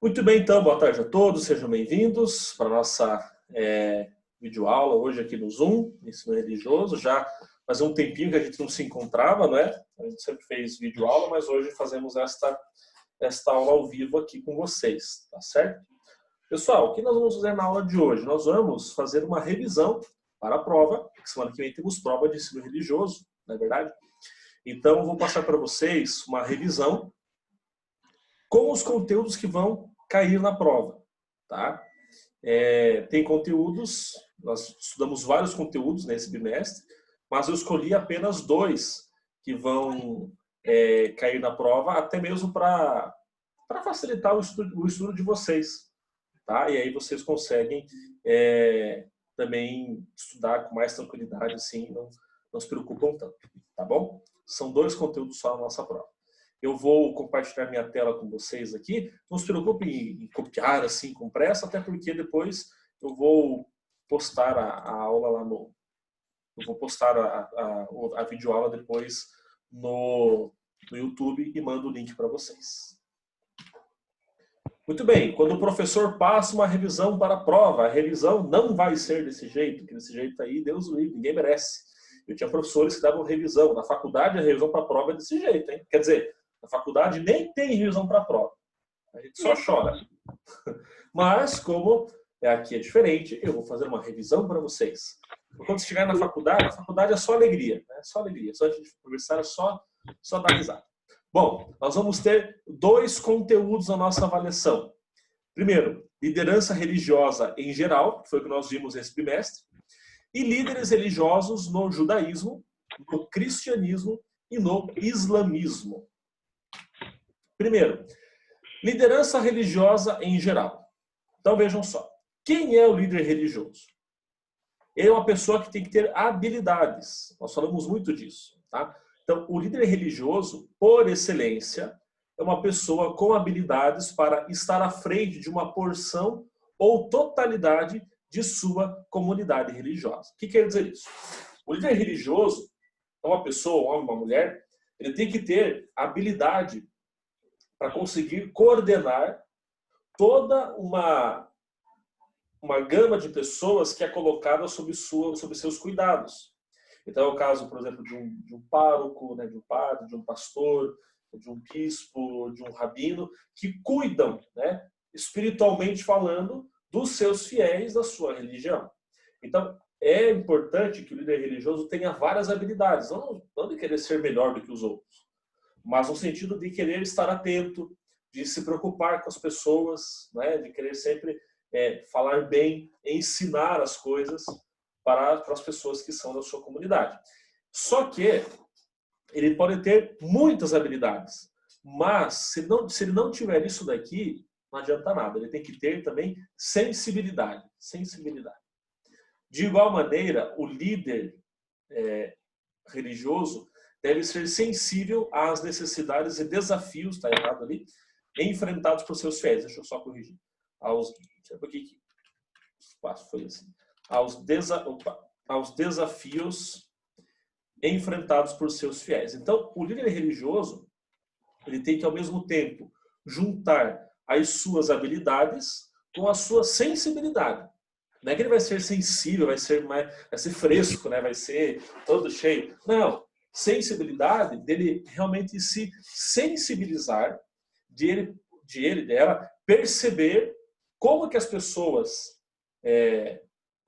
Muito bem, então, boa tarde a todos, sejam bem-vindos para a nossa videoaula hoje aqui no Zoom, Ensino Religioso. Já fazia um tempinho que a gente não se encontrava, né? A gente sempre fez videoaula, mas hoje fazemos esta aula ao vivo aqui com vocês, tá certo? Pessoal, o que nós vamos fazer na aula de hoje? Nós vamos fazer uma revisão para a prova, que semana que vem temos prova de ensino religioso, não é verdade? Então, eu vou passar para vocês uma revisão com os conteúdos que vão cair na prova, tá? Tem conteúdos, nós estudamos vários conteúdos nesse bimestre, mas eu escolhi apenas 2 que vão cair na prova, até mesmo para facilitar o estudo de vocês, tá? E aí vocês conseguem também estudar com mais tranquilidade, assim, não se preocupam tanto, tá bom? São 2 conteúdos só na nossa prova. Eu vou compartilhar minha tela com vocês aqui. Não se preocupem em copiar assim com pressa, até porque depois eu vou postar a aula lá no... Eu vou postar a videoaula depois no YouTube e mando o link para vocês. Muito bem, quando o professor passa uma revisão para a prova, a revisão não vai ser desse jeito, que desse jeito aí, Deus o livre, ninguém merece. Eu tinha professores que davam revisão. Na faculdade, a revisão para a prova é desse jeito, hein? Quer dizer, na faculdade nem tem revisão para a prova. A gente só chora. Mas, como aqui é diferente, eu vou fazer uma revisão para vocês. Quando você chegar na faculdade é só alegria. Né? Só alegria. Só a gente conversar, é só dar risada. Bom, nós vamos ter 2 conteúdos na nossa avaliação. Primeiro, liderança religiosa em geral, que foi o que nós vimos nesse bimestre, e líderes religiosos no judaísmo, no cristianismo e no islamismo. Primeiro, liderança religiosa em geral. Então vejam só, quem é o líder religioso? Ele é uma pessoa que tem que ter habilidades. Nós falamos muito disso, tá? Então, o líder religioso, por excelência, é uma pessoa com habilidades para estar à frente de uma porção ou totalidade de sua comunidade religiosa. O que quer dizer isso? O líder religioso é uma pessoa, um homem, uma mulher, ele tem que ter habilidade para conseguir coordenar toda uma gama de pessoas que é colocada sob seus cuidados. Então, é o caso, por exemplo, de um pároco, né, de um padre, de um pastor, de um bispo, de um rabino, que cuidam, né, espiritualmente falando, dos seus fiéis da sua religião. Então, é importante que o líder religioso tenha várias habilidades, não de querer ser melhor do que os outros, mas no sentido de querer estar atento, de se preocupar com as pessoas, né, de querer sempre falar bem, ensinar as coisas para as pessoas que são da sua comunidade. Só que ele pode ter muitas habilidades, mas se ele não tiver isso daqui, não adianta nada. Ele tem que ter também sensibilidade. De igual maneira, o líder religioso deve ser sensível às necessidades e desafios, está errado ali, enfrentados por seus fiéis. Deixa eu só corrigir. Foi assim. Aos desafios enfrentados por seus fiéis. Então, o líder religioso, ele tem que, ao mesmo tempo, juntar as suas habilidades com a sua sensibilidade. Não é que ele vai ser sensível, vai ser fresco, né? Vai ser todo cheio. Não. Sensibilidade dele realmente se sensibilizar, dela, perceber como que as pessoas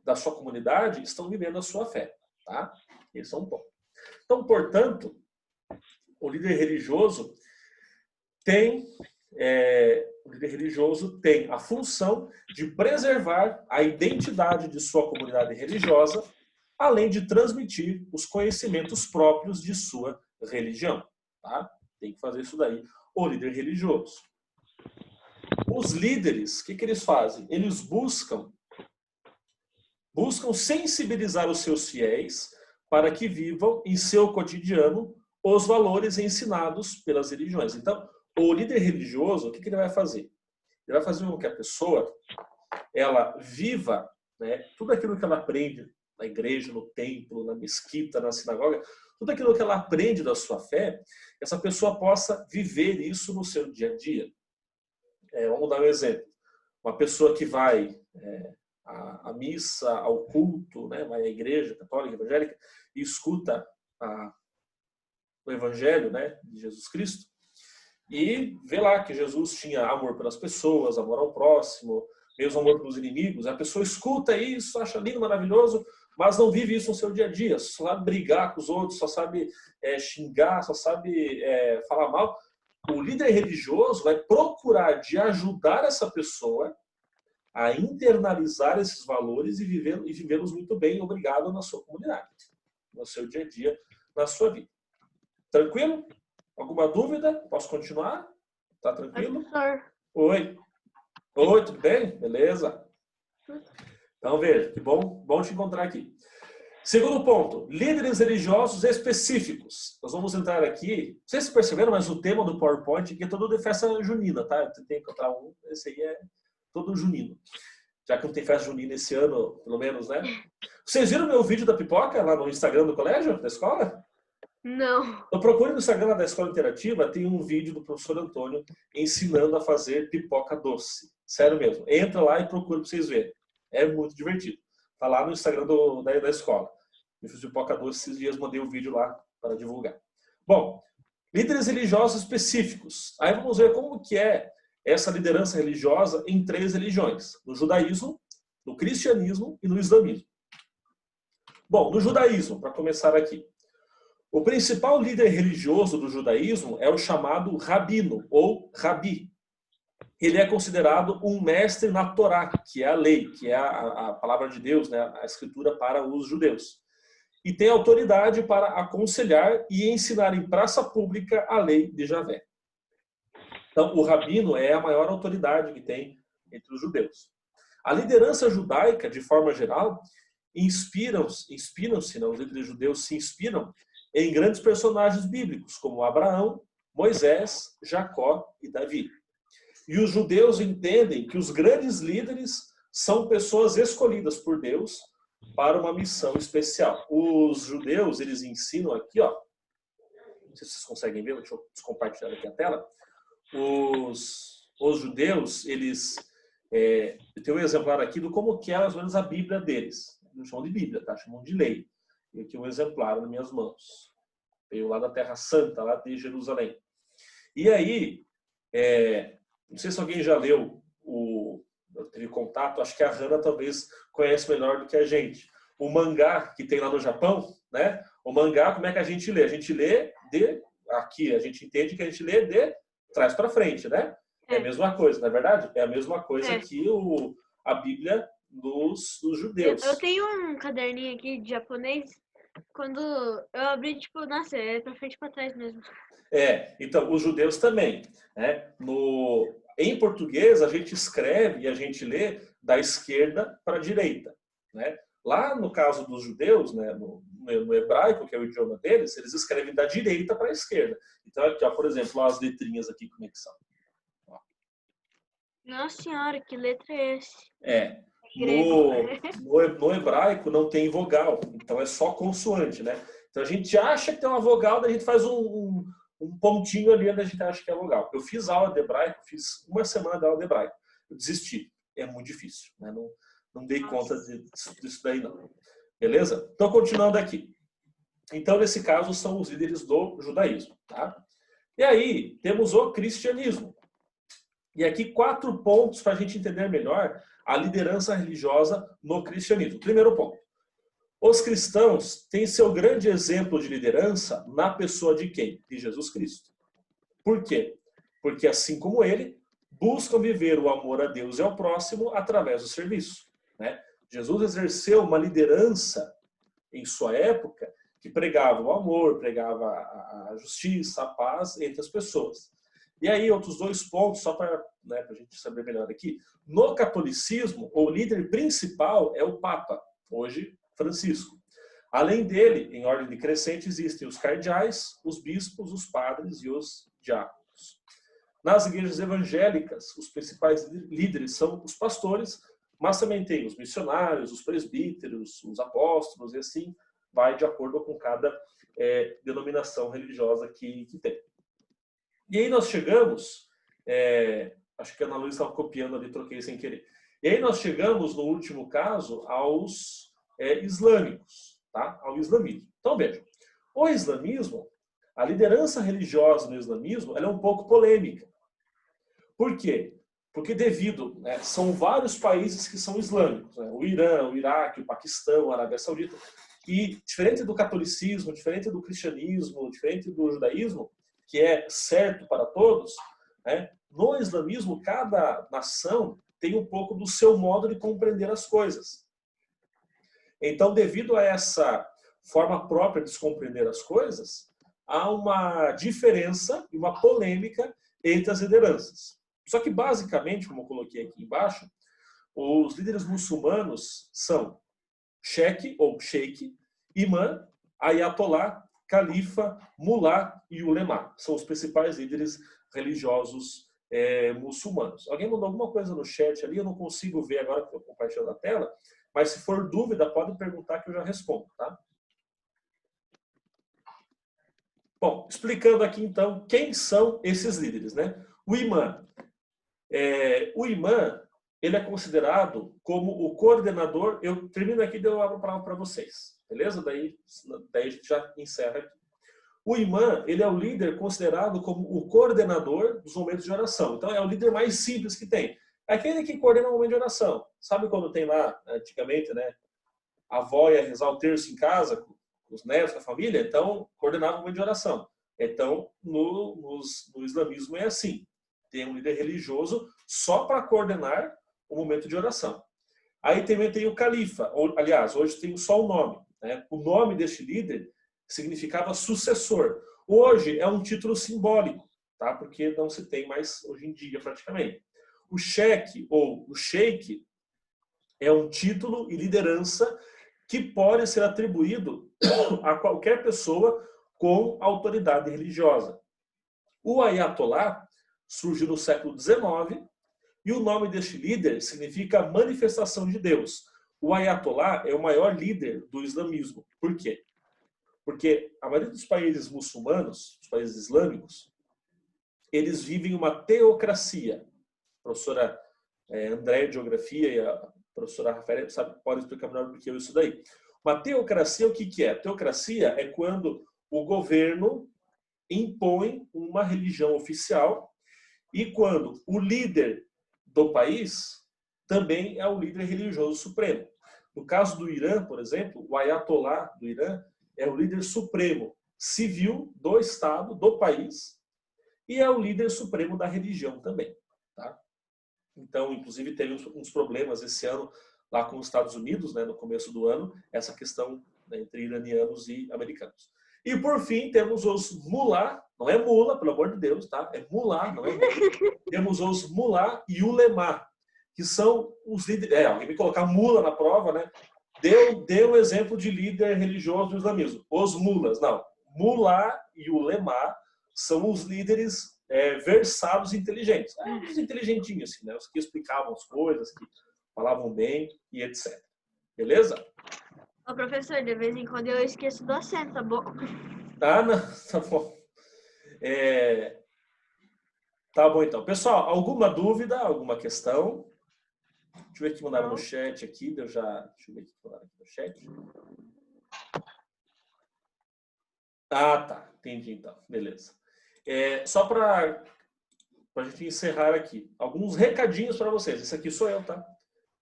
da sua comunidade estão vivendo a sua fé. Tá? Esse é um ponto. Então, portanto, o líder religioso tem a função de preservar a identidade de sua comunidade religiosa, além de transmitir os conhecimentos próprios de sua religião. Tá? Tem que fazer isso daí, o líder religioso. Os líderes, o que eles fazem? Eles buscam sensibilizar os seus fiéis para que vivam em seu cotidiano os valores ensinados pelas religiões. Então, o líder religioso, o que ele vai fazer? Ele vai fazer com que a pessoa ela viva, né, tudo aquilo que ela aprende na igreja, no templo, na mesquita, na sinagoga, tudo aquilo que ela aprende da sua fé, essa pessoa possa viver isso no seu dia a dia. vamos dar um exemplo. Uma pessoa que vai à missa, ao culto, né, vai à igreja católica, evangélica, e escuta o evangelho, né, de Jesus Cristo, e vê lá que Jesus tinha amor pelas pessoas, amor ao próximo, mesmo amor pelos inimigos. A pessoa escuta isso, acha lindo, maravilhoso, mas não vive isso no seu dia a dia. Só sabe brigar com os outros, só sabe xingar, só sabe falar mal. O líder religioso vai procurar de ajudar essa pessoa a internalizar esses valores e vivê-los muito bem, obrigado, na sua comunidade, no seu dia a dia, na sua vida. Tranquilo? Alguma dúvida? Posso continuar? Tá tranquilo? Professor. Oi. Oi, tudo bem? Beleza. Então, veja, que bom te encontrar aqui. Segundo ponto, líderes religiosos específicos. Nós vamos entrar aqui, não sei se perceberam, mas o tema do PowerPoint aqui é todo de festa junina, tá? Eu tentei encontrar esse aí é todo junino. Já que não tem festa junina esse ano, pelo menos, né? Vocês viram meu vídeo da pipoca lá no Instagram do colégio, da escola? Não. Eu procure no Instagram da Escola Interativa, tem um vídeo do professor Antônio ensinando a fazer pipoca doce. Sério mesmo. Entra lá e procura para vocês verem. É muito divertido. Tá lá no Instagram da escola. Eu fiz pipoca doce esses dias, mandei o vídeo lá para divulgar. Bom, líderes religiosos específicos. Aí vamos ver como que é essa liderança religiosa em 3 religiões. No judaísmo, no cristianismo e no islamismo. Bom, no judaísmo, para começar aqui. O principal líder religioso do judaísmo é o chamado rabino, ou rabi. Ele é considerado um mestre na Torá, que é a lei, que é a palavra de Deus, né, a escritura para os judeus. E tem autoridade para aconselhar e ensinar em praça pública a lei de Javé. Então, o rabino é a maior autoridade que tem entre os judeus. A liderança judaica, de forma geral, inspiram-se, né, os líderes judeus se inspiram em grandes personagens bíblicos, como Abraão, Moisés, Jacó e Davi. E os judeus entendem que os grandes líderes são pessoas escolhidas por Deus para uma missão especial. Os judeus, eles ensinam aqui, ó, não sei se vocês conseguem ver, deixa eu compartilhar aqui a tela. Os judeus, eles tem um exemplar aqui do como que é mais ou menos a Bíblia deles. Não chamam de Bíblia, tá? Chamam de lei. E aqui um exemplar nas minhas mãos. Veio lá da Terra Santa, lá de Jerusalém. E aí, não sei se alguém já leu, teve contato, acho que a Hannah talvez conhece melhor do que a gente. O mangá que tem lá no Japão, né? O mangá, como é que a gente lê? A gente lê aqui, a gente entende que a gente lê de trás para frente, né? É a mesma coisa, não é verdade? É a mesma coisa que a Bíblia dos judeus. Eu tenho um caderninho aqui de japonês. Quando eu abri, tipo, nossa, é pra frente e pra trás mesmo. Então, os judeus também, né? Em português, a gente escreve e a gente lê da esquerda para a direita, né? Lá no caso dos judeus, né, no hebraico, que é o idioma deles, eles escrevem da direita para a esquerda. Então, aqui, ó, por exemplo, ó, as letrinhas aqui, como é que são? Ó. Nossa senhora, que letra é esse? No hebraico não tem vogal, então é só consoante, né? Então a gente acha que tem uma vogal, daí a gente faz um pontinho ali onde a gente acha que é vogal. Eu fiz aula de hebraico, fiz uma semana de aula de hebraico. Eu desisti. É muito difícil, né? Não dei conta disso daí, não. Beleza? Então, continuando aqui. Então, nesse caso, são os líderes do judaísmo, tá? E aí, temos o cristianismo. E aqui 4 pontos para a gente entender melhor a liderança religiosa no cristianismo. Primeiro ponto. Os cristãos têm seu grande exemplo de liderança na pessoa de quem? De Jesus Cristo. Por quê? Porque assim como ele, buscam viver o amor a Deus e ao próximo através do serviço, né? Jesus exerceu uma liderança em sua época que pregava o amor, pregava a justiça, a paz entre as pessoas. E aí, outros 2 pontos, só para a gente saber melhor aqui. No catolicismo, o líder principal é o Papa, hoje Francisco. Além dele, em ordem decrescente, existem os cardeais, os bispos, os padres e os diáconos. Nas igrejas evangélicas, os principais líderes são os pastores, mas também tem os missionários, os presbíteros, os apóstolos, e assim vai de acordo com cada denominação religiosa que tem. E aí nós chegamos Acho que a Ana Luísa estava copiando ali, troquei sem querer. E aí nós chegamos, no último caso, aos islâmicos, tá? Ao islamismo. Então, veja, o islamismo, a liderança religiosa no islamismo, ela é um pouco polêmica. Por quê? Porque devido, são vários países que são islâmicos, né? O Irã, o Iraque, o Paquistão, a Arábia Saudita, e diferente do catolicismo, diferente do cristianismo, diferente do judaísmo, que é certo para todos, né? No islamismo, cada nação tem um pouco do seu modo de compreender as coisas. Então, devido a essa forma própria de se compreender as coisas, há uma diferença e uma polêmica entre as lideranças. Só que, basicamente, como eu coloquei aqui embaixo, os líderes muçulmanos são cheque ou sheik, imã, ayatolá, califa, mulá e ulema. São os principais líderes religiosos muçulmanos. Alguém mandou alguma coisa no chat ali, eu não consigo ver agora que eu estou compartilhando a tela, mas se for dúvida, pode perguntar que eu já respondo, tá? Bom, explicando aqui então quem são esses líderes, né? O imã. O imã, ele é considerado como o coordenador. Eu termino aqui e eu abro a palavra para vocês, beleza? Daí a gente já encerra aqui. O imã, ele é o líder considerado como o coordenador dos momentos de oração. Então, é o líder mais simples que tem. É aquele que coordena o momento de oração. Sabe quando tem lá, antigamente, né? A avó ia rezar o terço em casa, com os netos, com a família, então, coordenava o momento de oração. Então, no islamismo é assim. Tem um líder religioso só para coordenar o momento de oração. Aí também tem o califa. Aliás, hoje tem só o nome, né? O nome deste líder significava sucessor. Hoje é um título simbólico, tá? Porque não se tem mais hoje em dia praticamente. O cheque ou o sheik é um título e liderança que pode ser atribuído a qualquer pessoa com autoridade religiosa. O ayatolá surgiu no século XIX e o nome deste líder significa manifestação de Deus. O ayatolá é o maior líder do islamismo. Por quê? Porque a maioria dos países muçulmanos, os países islâmicos, eles vivem uma teocracia. A professora André de Geografia e a professora Rafael pode explicar melhor do que eu isso daí. Uma teocracia, o que é? Teocracia é quando o governo impõe uma religião oficial e quando o líder do país também é o líder religioso supremo. No caso do Irã, por exemplo, o ayatolá do Irã é o líder supremo civil do Estado, do país, e é o líder supremo da religião também. Tá? Então, inclusive, teve uns problemas esse ano lá com os Estados Unidos, né, no começo do ano, essa questão, né, entre iranianos e americanos. E, por fim, temos os mulá, não é mula, pelo amor de Deus, tá? É mulá, não é mula. Temos os mulá e ulemá, que são os líderes... alguém me colocar mula na prova, né? Dê um exemplo de líder religioso do islamismo. Os mulas, não. Mulá e ulemá são os líderes versados e inteligentes. Os inteligentinhos, assim, né? Os que explicavam as coisas, que falavam bem e etc. Beleza? Ô, professor, de vez em quando eu esqueço do acento, tá bom? Tá, não, tá bom. Tá bom, então. Pessoal, alguma dúvida, alguma questão? Deixa eu ver aqui, mandaram no chat aqui. Deixa eu ver aqui, mandaram aqui no chat. Ah, tá. Entendi, então. Beleza. Só para a gente encerrar aqui. Alguns recadinhos para vocês. Esse aqui sou eu, tá?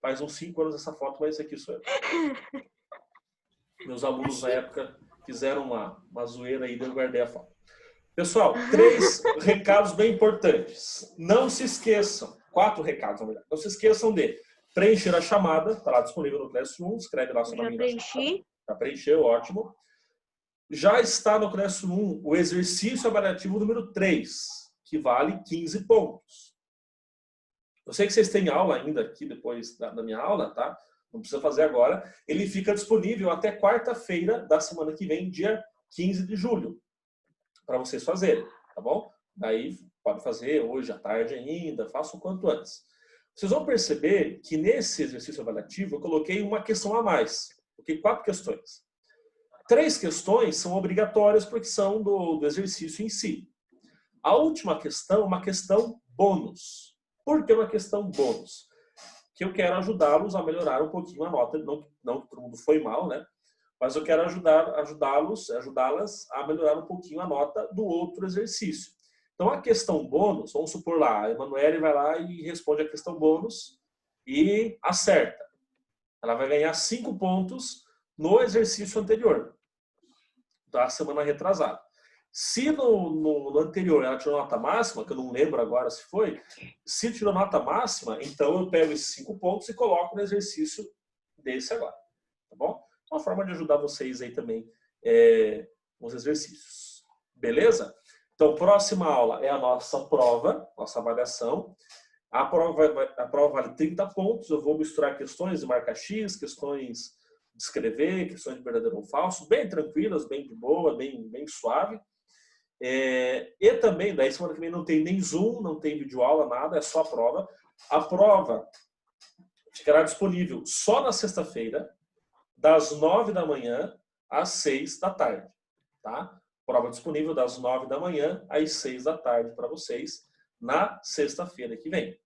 Faz uns 5 anos essa foto, mas esse aqui sou eu. Meus alunos na época fizeram uma zoeira aí, eu guardei a foto. Pessoal, 3 recados bem importantes. Não se esqueçam, 4 recados, na verdade. Não se esqueçam de preencher a chamada, está lá disponível no Classroom, escreve lá seu nome. Já preenchi. Já preencheu, ótimo. Já está no Classroom o exercício avaliativo número 3, que vale 15 pontos. Eu sei que vocês têm aula ainda aqui depois da minha aula, tá? Não precisa fazer agora. Ele fica disponível até quarta-feira da semana que vem, dia 15 de julho, para vocês fazerem, tá bom? Daí pode fazer hoje à tarde ainda, faça o quanto antes. Vocês vão perceber que nesse exercício avaliativo eu coloquei uma questão a mais. Coloquei 4 questões. 3 questões são obrigatórias porque são do exercício em si. A última questão é uma questão bônus. Por que uma questão bônus? Que eu quero ajudá-los a melhorar um pouquinho a nota, não que todo mundo foi mal, né? Mas eu quero ajudá-las a melhorar um pouquinho a nota do outro exercício. Então, a questão bônus, vamos supor lá, a Emanuele vai lá e responde a questão bônus e acerta. Ela vai ganhar 5 pontos no exercício anterior, da semana retrasada. Se no anterior ela tirou nota máxima, que eu não lembro agora se foi, se tirou nota máxima, então eu pego esses 5 pontos e coloco no exercício desse agora. Tá bom? Uma forma de ajudar vocês aí também nos exercícios. Beleza? Então, próxima aula é a nossa prova, nossa avaliação. A prova vale 30 pontos. Eu vou misturar questões de marca X, questões de escrever, questões de verdadeiro ou falso, bem tranquilas, bem de boa, bem suave. E também, daí semana que vem não tem nem Zoom, não tem videoaula, nada, é só a prova. A prova ficará disponível só na sexta-feira, das 9 da manhã às 6 da tarde. Tá? Prova disponível das 9 da manhã às 6 da tarde para vocês, na sexta-feira que vem.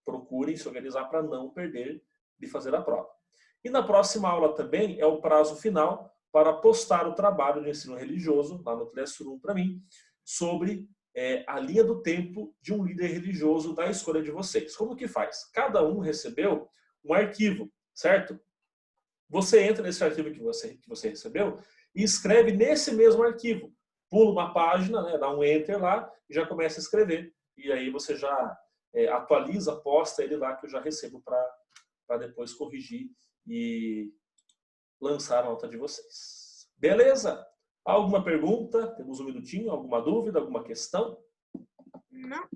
Procurem se organizar para não perder de fazer a prova. E na próxima aula também é o prazo final para postar o trabalho de ensino religioso, lá no Classroom para mim, sobre a linha do tempo de um líder religioso da escolha de vocês. Como que faz? Cada um recebeu um arquivo, certo? Você entra nesse arquivo que você recebeu e escreve nesse mesmo arquivo. Pula uma página, né, dá um enter lá e já começa a escrever. E aí você já atualiza, posta ele lá que eu já recebo para depois corrigir e lançar a nota de vocês. Beleza? Alguma pergunta? Temos um minutinho. Alguma dúvida? Alguma questão? Não.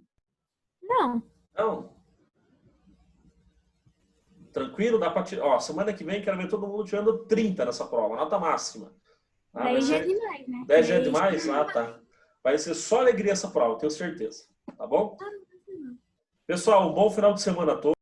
Não. Não? Tranquilo? Dá para tirar. Ó, semana que vem quero ver todo mundo tirando 30 nessa prova, nota máxima. 10 já é demais, né? 10 já é demais? Ah, tá. Vai ser só alegria essa prova, tenho certeza. Tá bom? Pessoal, um bom final de semana a todos.